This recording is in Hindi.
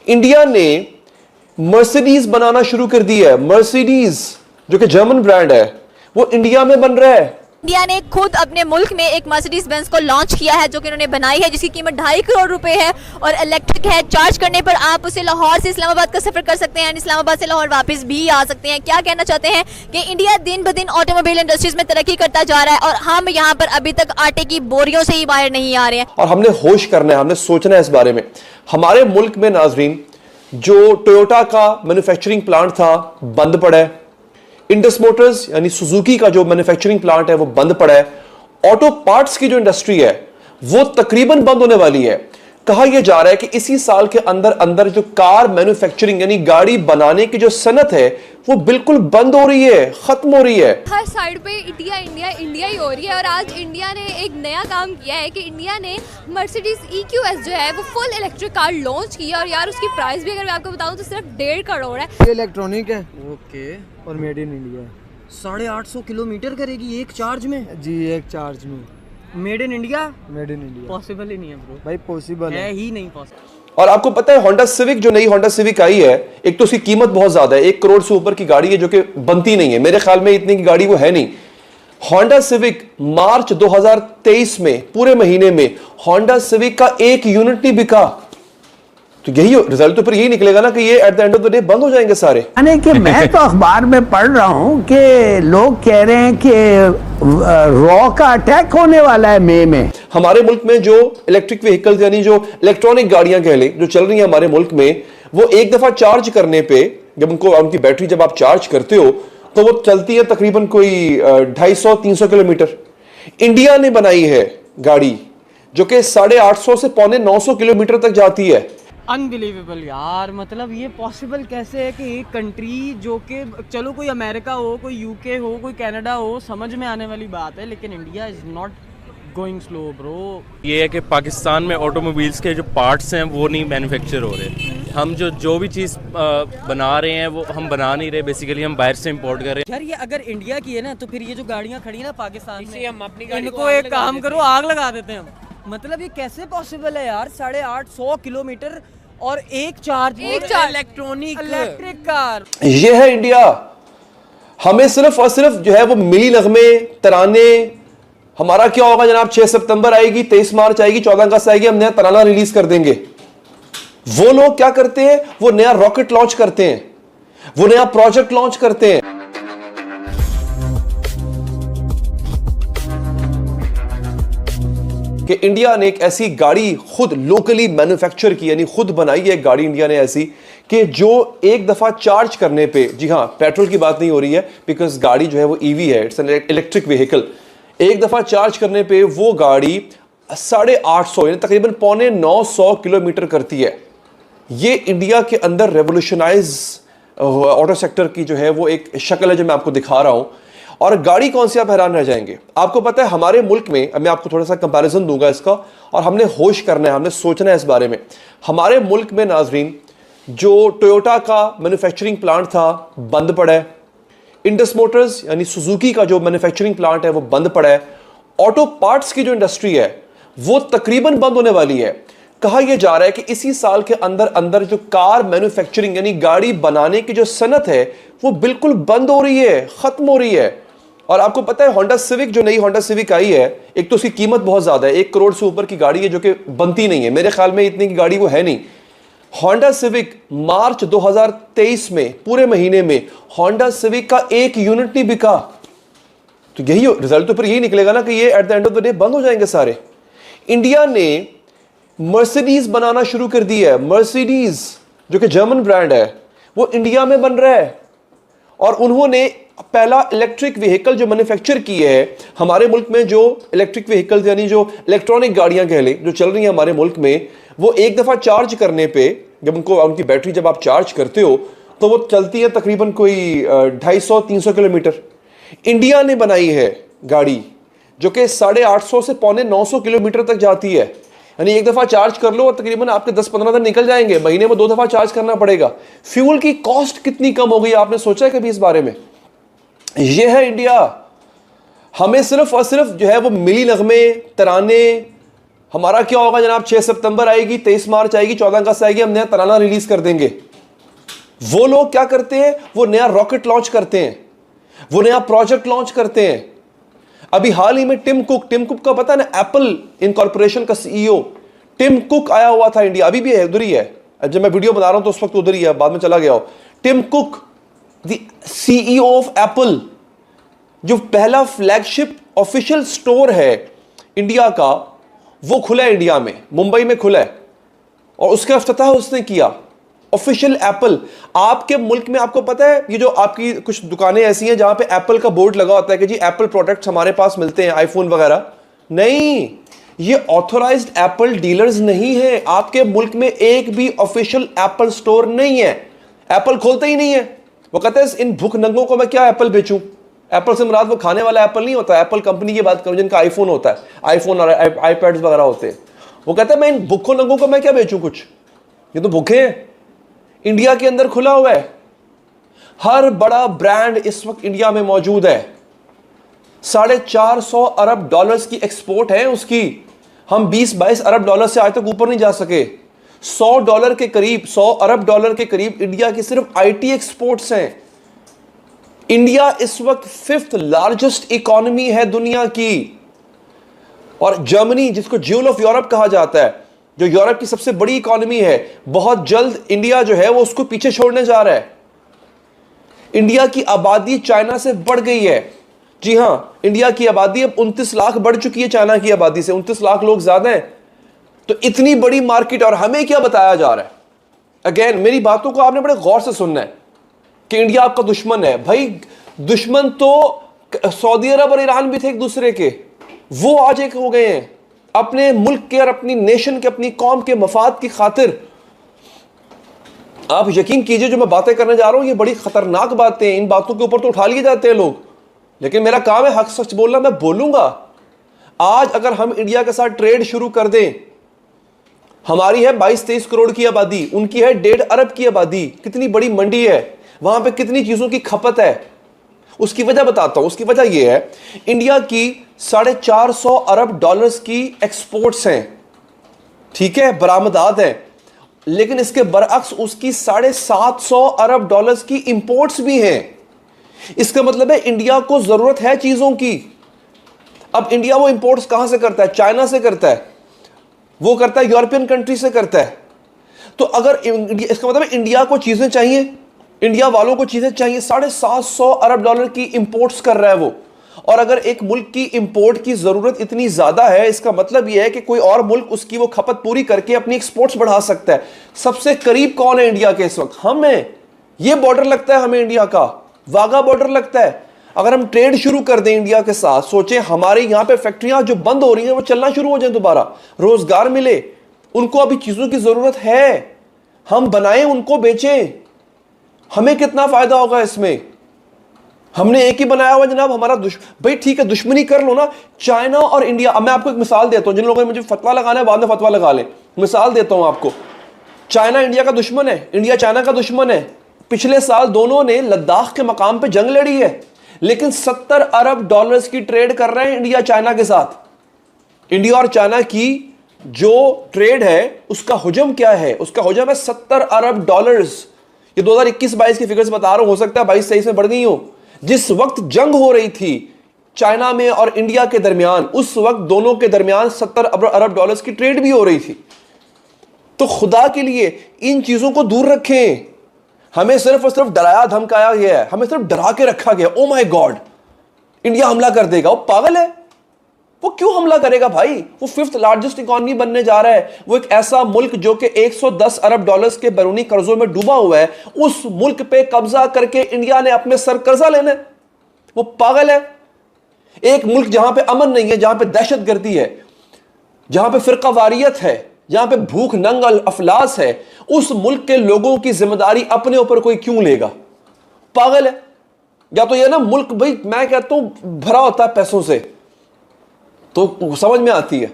इंडिया ने मर्सिडीज बनाना शुरू कर दिया है। मर्सिडीज जो कि जर्मन ब्रांड है वो इंडिया में बन रहा है। इंडिया ने खुद अपने मुल्क में एक मर्सिडीज बेंज को लॉन्च किया है जो कि उन्होंने बनाई है, जिसकी कीमत 2.5 करोड़ रुपए है और इलेक्ट्रिक है। चार्ज करने पर आप उसे लाहौर से इस्लामाबाद का सफर कर सकते हैं, इस्लामाबाद से लाहौर वापस भी आ सकते हैं। क्या कहना चाहते हैं कि इंडिया दिन ब दिन ऑटोमोबाइल इंडस्ट्रीज में तरक्की करता जा रहा है और हम यहाँ पर अभी तक आटे की बोरियों से ही बाहर नहीं आ रहे हैं। और हमने होश करना है, हमने सोचना है इस बारे में। हमारे मुल्क में नाजरीन जो टोयोटा का मैन्युफैक्चरिंग प्लांट था बंद पड़ा है, इंडस मोटर्स यानी सुजुकी का जो मैन्युफैक्चरिंग प्लांट है वो बंद पड़ा है, ऑटो पार्ट्स की जो इंडस्ट्री है वो तकरीबन बंद होने वाली है। कहा यह जा रहा है कि इसी साल के अंदर अंदर जो कार मैन्युफैक्चरिंग यानी गाड़ी बनाने की जो सनत है वो बिल्कुल बंद हो रही है, खत्म हो रही है। हर साइड पे इंडिया इंडिया इंडिया ही हो रही है। और आज इंडिया ने एक नया काम किया है कि इंडिया ने मर्सिडीज EQS जो है वो फुल इलेक्ट्रिक कार लॉन्च की है। और यार उसकी प्राइस भी अगर मैं आपको बताऊं तो सिर्फ 1.5 करोड़ है। ये इलेक्ट्रॉनिक है ओके और मेड इन इंडिया। 850 किलोमीटर करेगी एक चार्ज में जी, एक चार्ज में। Made in India made in India possible ही नहीं है ब्रो भाई, पॉसिबल है ही नहीं पॉसिबल। और आपको पता है होंडा सिविक, जो नई होंडा सिविक आई है, एक तो उसकी कीमत बहुत ज्यादा है, 1 करोड़ से ऊपर की गाड़ी है जो कि बनती नहीं है। मेरे ख्याल में इतनी की गाड़ी वो है नहीं। होंडा सिविक मार्च 2023 में पूरे महीने में होंडा सिविक का 1 यूनिट नहीं बिका। तो यही रिजल्ट तो फिर यही निकलेगा ना कि ये at the end of the day बंद हो जाएंगे सारे। यानी कि मैं तो अखबार में पढ़ रहा हूँ कि लोग कह रहे हैं कि रॉ का अटैक होने वाला है मई में। हमारे मुल्क में जो इलेक्ट्रिक व्हीकल्स यानी जो इलेक्ट्रॉनिक गाड़ियां कह लें जो चल रही हैं हमारे मुल्क में, वो एक दफा चार्ज करने पे जब उनकी बैटरी जब आप चार्ज करते हो तो वो चलती है तकरीबन कोई 250-300 किलोमीटर। इंडिया ने बनाई है गाड़ी जो कि 850 से 950 किलोमीटर तक जाती है। अनबिलीवेबल यार, मतलब ये पॉसिबल कैसे है कि एक कंट्री जो कि चलो कोई अमेरिका हो, कोई यूके हो, कोई कनाडा हो, समझ में आने वाली बात है, लेकिन India is not going slow bro. ये है कि पाकिस्तान में ऑटोमोबाइल्स के जो पार्ट्स हैं वो नहीं मैन्युफैक्चर हो रहे। हम जो भी चीज़ बना रहे हैं वो हम बना नहीं रहे, बेसिकली हम बाहर से इंपोर्ट कर रहे हैं। यार ये अगर इंडिया की है ना तो फिर ये जो गाड़ियाँ खड़ी है ना पाकिस्तान में, हम अपनी गाड़ी इनको एक काम करो, आग लगा देते हैं हम। मतलब ये कैसे पॉसिबल है यार? 850 किलोमीटर और एक चार्ज इलेक्ट्रिक कार। ये है इंडिया। हमें सिर्फ और सिर्फ जो है वो मिली नगमे तराने। हमारा क्या होगा जनाब, 6 सितंबर आएगी, 23 मार्च आएगी, 14 अगस्त आएगी, हम नया तराना रिलीज कर देंगे। वो लोग क्या करते हैं, वो नया रॉकेट लॉन्च करते हैं, वो नया प्रोजेक्ट लॉन्च करते हैं। कि इंडिया ने एक ऐसी गाड़ी खुद लोकली मैन्युफैक्चर की, यानी खुद बनाई है गाड़ी इंडिया ने ऐसी कि जो एक दफा चार्ज करने पे, जी हाँ पेट्रोल की बात नहीं हो रही है बिकॉज गाड़ी जो है वो ईवी है, इट्स एन इलेक्ट्रिक व्हीकल। एक दफा चार्ज करने पे वो गाड़ी 850 यानी तकरीबन 950 किलोमीटर करती है। ये इंडिया के अंदर रेवोल्यूशनाइज ऑटो सेक्टर की जो है वो एक शक्ल है जो मैं आपको दिखा रहा हूं। और गाड़ी कौन सी, आप हैरान रह जाएंगे। आपको पता है हमारे मुल्क में, मैं आपको थोड़ा सा कंपैरिजन दूंगा इसका, और हमने होश करना है, हमने सोचना है इस बारे में। हमारे मुल्क में नाजरीन जो टोयोटा का मैन्युफैक्चरिंग प्लांट था बंद पड़ा है, इंडस मोटर्स यानी सुजुकी का जो मैन्युफैक्चरिंग प्लांट है वो बंद पड़ा है, ऑटो पार्ट्स की जो इंडस्ट्री है वो तकरीबन बंद होने वाली है। कहा यह जा रहा है कि इसी साल के अंदर अंदर जो कार मैन्युफैक्चरिंग यानी गाड़ी बनाने की जो सनत है वो बिल्कुल बंद हो रही है, खत्म हो रही है। और आपको पता है होंडा सिविक, जो नई होंडा सिविक आई है, एक तो उसकी कीमत बहुत ज्यादा है, 1 करोड़ से ऊपर की गाड़ी है जो कि बनती नहीं है। मेरे ख्याल में इतनी की गाड़ी वो है नहीं। होंडा सिविक मार्च 2023 में पूरे महीने में होंडा सिविक का 1 यूनिट नहीं बिका। तो यही रिजल्ट तो फिर यही निकलेगा ना कि ये at the end of the day बंद हो जाएंगे सारे। इंडिया ने मर्सिडीज बनाना शुरू कर दी है। मर्सिडीज जो कि जर्मन ब्रांड है वो इंडिया में बन रहा है। और उन्होंने पहला इलेक्ट्रिक व्हीकल जो मैन्युफैक्चर की है हमारे मुल्क में, जो इलेक्ट्रिक व्हीकल्स यानी जो इलेक्ट्रॉनिक गाड़ियां कह लें जो चल रही हैं हमारे मुल्क में, वो एक दफा चार्ज करने पे जब उनकी बैटरी जब आप चार्ज करते हो तो वो चलती है तकरीबन कोई 250-300 किलोमीटर। इंडिया ने बनाई है गाड़ी जो कि 850 से 950 किलोमीटर तक जाती है। यानी एक दफा चार्ज कर लो और तकरीबन आपके 10-15 दिन निकल जाएंगे। महीने में 2 दफा चार्ज करना पड़ेगा। फ्यूल की कॉस्ट कितनी कम हो गई, आपने सोचा है कभी इस बारे में? यह है इंडिया। हमें सिर्फ और सिर्फ जो है वो मिली नगमे तराने, हमारा क्या होगा जनाब, 6 सितंबर आएगी, 23 मार्च आएगी, 14 अगस्त आएगी, हम नया तराना रिलीज कर देंगे। वो लोग क्या करते हैं, वो नया रॉकेट लॉन्च करते हैं, वो नया प्रोजेक्ट लॉन्च करते हैं। अभी हाल ही में टिम कुक का पता है ना, एप्पल इनकॉर्पोरेशन का सीईओ टिम कुक आया हुआ था इंडिया, अभी भी है, उधर ही है। जब मैं वीडियो बना रहा हूं तो उस वक्त उधर ही है, बाद में चला गया हो। Tim Cook the CEO of Apple, जो पहला फ्लैगशिप ऑफिशियल स्टोर है इंडिया का, वो खुला है इंडिया में, मुंबई में खुला है, और उसका इफ्तिताह उसने किया। Official Apple. आपके मुल्क में आपको पता है, ये जो आपकी कुछ दुकानें ऐसी हैं जहां पे एप्पल का बोर्ड लगा होता है कि जी एप्पल प्रोडक्ट्स हमारे पास मिलते हैं, आईफोन वगैरह, नहीं, ये ऑथोराइज्ड एप्पल डीलर्स नहीं है। आपके मुल्क में एक भी ऑफिशियल एप्पल स्टोर नहीं है, एप्पल खोलते ही नहीं है। वो कहते हैं इन भूख नंगों को मैं क्या एप्पल बेचूं। एप्पल से मुराद वो खाने वाला एप्पल नहीं होता, एप्पल कंपनी की बात करूं जिनका आईफोन होता है, आईफोन और आईपैड्स वगैरह होते हैं। वो कहते हैं मैं इन भूखों नंगों को मैं क्या बेचूं कुछ, ये तो भूखे हैं। इंडिया के अंदर खुला हुआ है, हर बड़ा ब्रांड इस वक्त इंडिया में मौजूद है। 450 अरब डॉलर्स की एक्सपोर्ट है उसकी, हम 20-22 अरब डॉलर से आज तक ऊपर नहीं जा सके। 100 डॉलर के करीब, 100 अरब डॉलर के करीब इंडिया की सिर्फ आईटी एक्सपोर्ट्स हैं। इंडिया इस वक्त 5th लार्जेस्ट इकोनॉमी है दुनिया की, और जर्मनी जिसको ज्यूल ऑफ यूरोप कहा जाता है, जो यूरोप की सबसे बड़ी इकोनॉमी है, बहुत जल्द इंडिया जो है वो उसको पीछे छोड़ने जा रहा है। इंडिया की आबादी चाइना से बढ़ गई है। जी हां, इंडिया की आबादी अब 29 लाख बढ़ चुकी है चाइना की आबादी से, 29 लाख लोग ज्यादा हैं। तो इतनी बड़ी मार्केट, और हमें क्या बताया जा रहा है। अगेन मेरी बातों को आपने बड़े गौर से सुनना है कि इंडिया आपका दुश्मन है। भाई दुश्मन तो सऊदी अरब और ईरान भी थे एक दूसरे के, वो आज एक हो गए हैं अपने मुल्क के और अपनी नेशन के, अपनी कौम के मफाद की खातिर। आप यकीन कीजिए जो मैं बातें करने जा रहा हूं ये बड़ी खतरनाक बातें हैं, इन बातों के ऊपर तो उठा लिए जाते हैं लोग, लेकिन मेरा काम है हक सच बोलना, मैं बोलूंगा। आज अगर हम इंडिया के साथ ट्रेड शुरू कर दें, हमारी है 22-23 करोड़ की आबादी, उनकी है 1.5 अरब की आबादी, कितनी बड़ी मंडी है, वहां पे कितनी चीजों की खपत है। उसकी वजह बताता हूं, उसकी वजह यह है इंडिया की 450 अरब डॉलर्स की एक्सपोर्ट्स हैं, ठीक है, बरामदात हैं, लेकिन इसके बरअक्स उसकी 750 अरब डॉलर्स की इंपोर्ट्स भी हैं। इसका मतलब है इंडिया को जरूरत है चीजों की। अब इंडिया वो इंपोर्ट्स कहां से करता है, चाइना से करता है, वो करता है यूरोपियन कंट्री से करता है। तो अगर इसका मतलब है इंडिया को चीजें चाहिए, इंडिया वालों को चीजें चाहिए, 750 अरब डॉलर की इंपोर्ट्स कर रहा है वो। और अगर एक मुल्क की इंपोर्ट की जरूरत इतनी ज्यादा है, इसका मतलब यह है कि कोई और मुल्क उसकी वो खपत पूरी करके अपनी एक्सपोर्ट्स बढ़ा सकता है। सबसे करीब कौन है इंडिया के इस वक्त, हम हैं। ये बॉर्डर लगता है हमें इंडिया का, वाघा बॉर्डर लगता है। अगर हम ट्रेड शुरू कर दें इंडिया के साथ, सोचें हमारे यहां पे फैक्ट्रियां जो बंद हो रही हैं वो चलना शुरू हो जाए, दोबारा रोजगार मिले, उनको अभी चीजों की जरूरत है, हम बनाएं, उनको बेचें, हमें कितना फायदा होगा इसमें। हमने एक ही बनाया हुआ जनाब, हमारा भाई ठीक है दुश्मनी कर लो ना, चाइना और इंडिया। अब मैं आपको एक मिसाल देता हूं, जिन लोगों ने मुझे फतवा लगाना है बाद में फतवा लगा लें, मिसाल देता हूं आपको। चाइना इंडिया का दुश्मन है, इंडिया चाइना का दुश्मन है। पिछले साल दोनों ने लद्दाख के मकाम पे जंग लड़ी है, लेकिन 70 अरब डॉलर्स की ट्रेड कर रहे हैं इंडिया चाइना के साथ। इंडिया और चाइना की जो ट्रेड है उसका हुजम क्या है, उसका हुजम है 70 अरब डॉलर्स। ये 2021-22 की फिगर्स बता रहा हूं, हो सकता है 22-23 में बढ़ गई हो। जिस वक्त जंग हो रही थी चाइना में और इंडिया के दरमियान, उस वक्त दोनों के दरमियान 70 अरब डॉलर्स की ट्रेड भी हो रही थी। तो खुदा के लिए इन चीजों को दूर रखें। हमें सिर्फ और सिर्फ डराया धमकाया गया है, हमें सिर्फ डरा के रखा गया। ओ माय गॉड, इंडिया हमला कर देगा। वो पागल है, वो क्यों हमला करेगा भाई? वो 5th लार्जेस्ट इकोनॉमी बनने जा रहा है। वो एक ऐसा मुल्क जो कि 110 अरब डॉलर्स के बैरूनी कर्जों में डूबा हुआ है, उस मुल्क पे कब्जा करके इंडिया ने अपने सर कर्जा लेना है। वो पागल है। एक मुल्क जहां पे अमन नहीं है, जहां पे दहशतगर्दी है, जहां पे फिरकावारियत है, जहां पे भूख नंग अफलास है, उस मुल्क के लोगों की जिम्मेदारी अपने ऊपर कोई क्यों लेगा? पागल है। या तो यह ना मुल्क भाई मैं कहता हूं भरा होता है पैसों से, तो समझ में आती है।